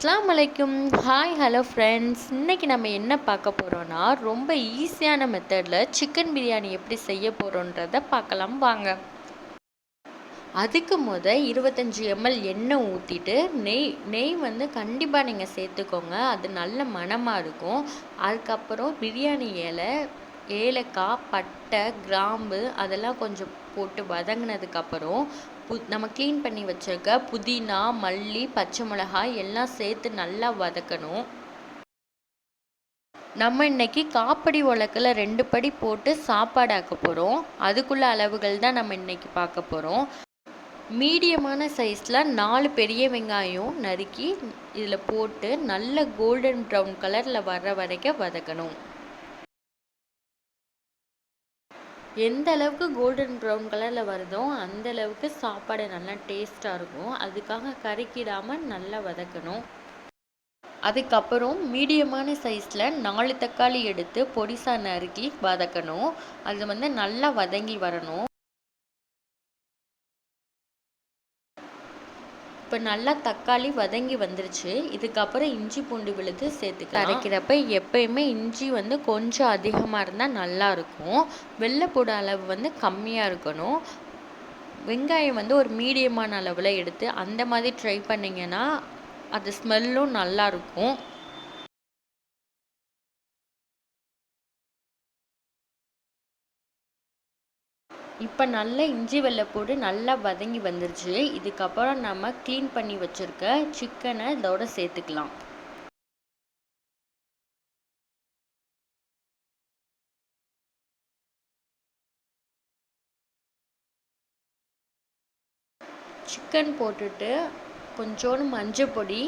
அஸ்ஸலாமு அலைக்கும். Hi hello friends. இன்றைக்கி நம்ம என்ன பார்க்க போகிறோன்னா, ரொம்ப ஈஸியான மெத்தடில் சிக்கன் பிரியாணி எப்படி செய்ய போகிறோன்றதை பார்க்கலாம் வாங்க. அதுக்கு 25 ml எண்ணெய் ஊற்றிட்டு நெய் வந்து கண்டிப்பாக நீங்கள் சேர்த்துக்கோங்க. அது நல்ல மணமாக இருக்கும். அதுக்கப்புறம் பிரியாணி இலை, ஏலக்காய், பட்டை, கிராம்பு அதெல்லாம் கொஞ்சம் போட்டு வதங்கினதுக்கப்புறம் நம்ம க்ளீன் பண்ணி வச்சுருக்க புதினா, மல்லி, பச்சை மிளகாய் எல்லாம் சேர்த்து நல்லா வதக்கணும். நம்ம இன்னைக்கு காப்படி உலக்கில் 2 படி போட்டு சாப்பாடு ஆக்க போகிறோம். அதுக்குள்ள அளவுகள் தான் நம்ம இன்னைக்கு பார்க்க போகிறோம். மீடியமான சைஸில் 4 பெரிய வெங்காயம் நறுக்கி இதில் போட்டு நல்ல கோல்டன் ப்ரௌன் கலரில் வர்ற வரைக்கும் வதக்கணும். எந்த அளவுக்கு கோல்டன் ப்ரௌன் கலரில் வருதோ அந்த அளவுக்கு சாப்பாடு நல்லா டேஸ்ட்டாக இருக்கும். அதுக்காக கருக்கிடாமல் நல்லா வதக்கணும். அதுக்கப்புறம் மீடியமான சைஸில் 4 தக்காளி எடுத்து பொடிசா நறுக்கி வதக்கணும். அது வந்து நல்லா வதங்கி வரணும். இப்போ நல்லா தக்காளி வதங்கி வந்துருச்சு. இதுக்கப்புறம் இஞ்சி பூண்டு விழுது சேர்த்துக்கலாம். அரைக்கிறப்ப எப்பயுமே இஞ்சி வந்து கொஞ்சம் அதிகமாக இருந்தால் நல்லாயிருக்கும். வெள்ளைப்பூடு அளவு வந்து கம்மியாக இருக்கணும். வெங்காயம் வந்து ஒரு மீடியமான அளவில் எடுத்து அந்த மாதிரி ட்ரை பண்ணிங்கன்னா அது ஸ்மெல்லும் நல்லாயிருக்கும். இப்போ நல்லா இஞ்சி வெள்ளைப்பூடு நல்லா வதங்கி வந்துருச்சு. இதுக்கப்புறம் நம்ம க்ளீன் பண்ணி வச்சுருக்க சிக்கனை இதோட சேர்த்துக்கலாம். சிக்கன் போட்டுட்டு கொஞ்சோண்டு மஞ்சள் பொடி,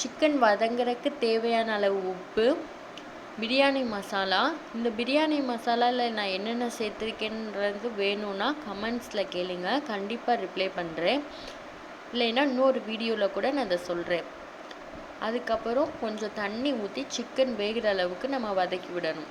சிக்கன் வதங்குறதுக்கு தேவையான அளவு உப்பு, பிரியாணி மசாலா. இந்த பிரியாணி மசாலாவில் நான் என்னென்ன சேர்த்துருக்கேன்றது வேணும்னா கமெண்ட்ஸில் கேளுங்க, கண்டிப்பாக ரிப்ளை பண்ணுறேன். இல்லைன்னா இன்னொரு வீடியோவில் கூட நான் அதை சொல்கிறேன். அதுக்கப்புறம் கொஞ்சம் தண்ணி ஊற்றி சிக்கன் வேகிற அளவுக்கு நம்ம வதக்கி விடணும்.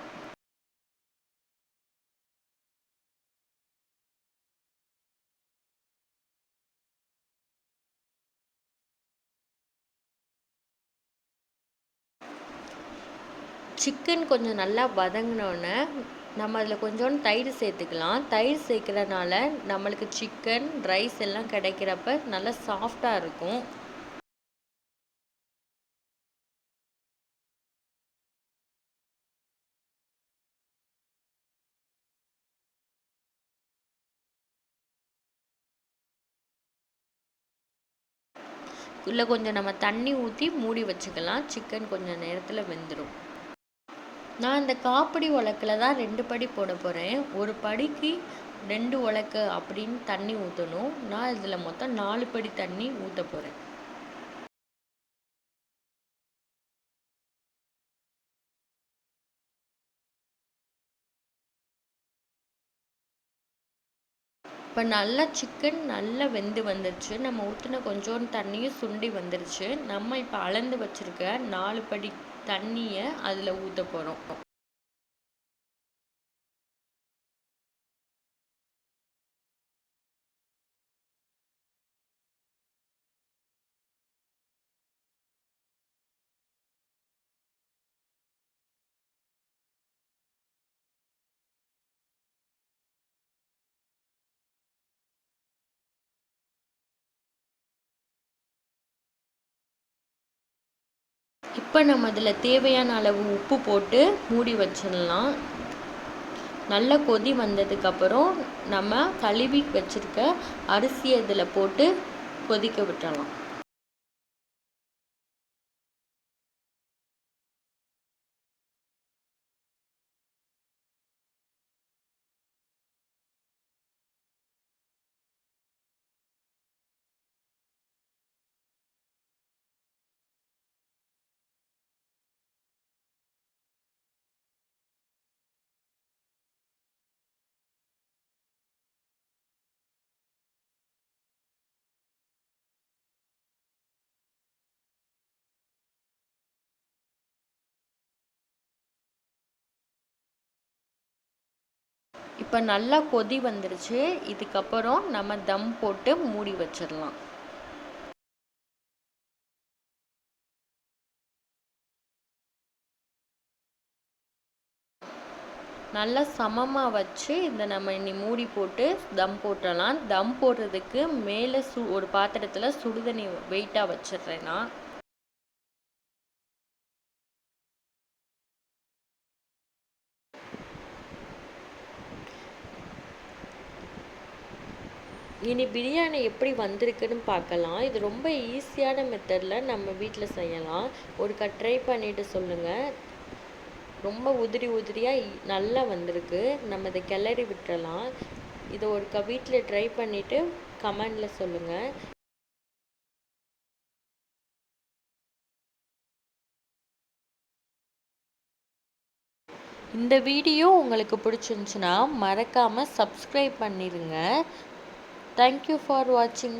சிக்கன் கொஞ்சம் நல்லா வதங்கினோன்னே நம்ம அதில் கொஞ்சோண்டு தயிர் சேர்த்துக்கலாம். தயிர் சேர்க்குறனால நம்மளுக்கு சிக்கன் ரைஸ் எல்லாம் கிடைக்கிறப்ப நல்லா சாஃப்டாக இருக்கும். இல்லை கொஞ்சம் நம்ம தண்ணி ஊற்றி மூடி வச்சுக்கலாம். சிக்கன் கொஞ்சம் நேரத்தில் வெந்துடும். நான் இந்த காப்படி உலக்கில் தான் 2 படி போட போகிறேன். ஒரு படிக்கு 2 உலக்கு அப்படின்னு தண்ணி ஊற்றணும். நான் இதில் மொத்தம் 4 படி தண்ணி ஊற்ற போகிறேன். இப்போ நல்லா சிக்கன் நல்லா வெந்து வந்துருச்சு. நம்ம ஊற்றின கொஞ்சோண்டு தண்ணியும் சுண்டி வந்துருச்சு. நம்ம இப்போ அளந்து வச்சுருக்க 4 படி தண்ணியை அதில் ஊற்ற போகிறோம். இப்போ நம்ம இதில் தேவையான அளவு உப்பு போட்டு மூடி வச்சிடலாம். நல்ல கொதி வந்ததுக்கப்புறம் நம்ம கழுவி வச்சுருக்க அரிசியை இதில் போட்டு கொதிக்க விட்டுறலாம். இப்போ நல்லா கொதி வந்துருச்சு. இதுக்கப்புறம் நம்ம தம் போட்டு மூடி வச்சிடலாம். நல்லா சமமாக வச்சு இந்த நம்ம இனி மூடி போட்டு தம் போட்டுடலாம். தம் போடுறதுக்கு மேலே ஒரு பாத்திரத்தில் சுடுதண்ணி வெயிட்டாக வச்சிடுறேன் நான். இனி பிரியாணி எப்படி வந்திருக்குன்னு பார்க்கலாம். இது ரொம்ப ஈஸியான மெத்தடில் நம்ம வீட்டில் செய்யலாம். ஒருக்கா ட்ரை பண்ணிவிட்டு சொல்லுங்கள். ரொம்ப உதிரியாக நல்லா வந்திருக்கு. நம்ம இதை கிளறி விட்டுறலாம். இதை ஒருக்கா வீட்டில் ட்ரை பண்ணிவிட்டு கமெண்டில் சொல்லுங்கள். இந்த வீடியோ உங்களுக்கு பிடிச்சிருந்துச்சுன்னா மறக்காமல் சப்ஸ்கிரைப் பண்ணிடுங்க. தேங்க்யூ ஃபார் வாட்சிங்.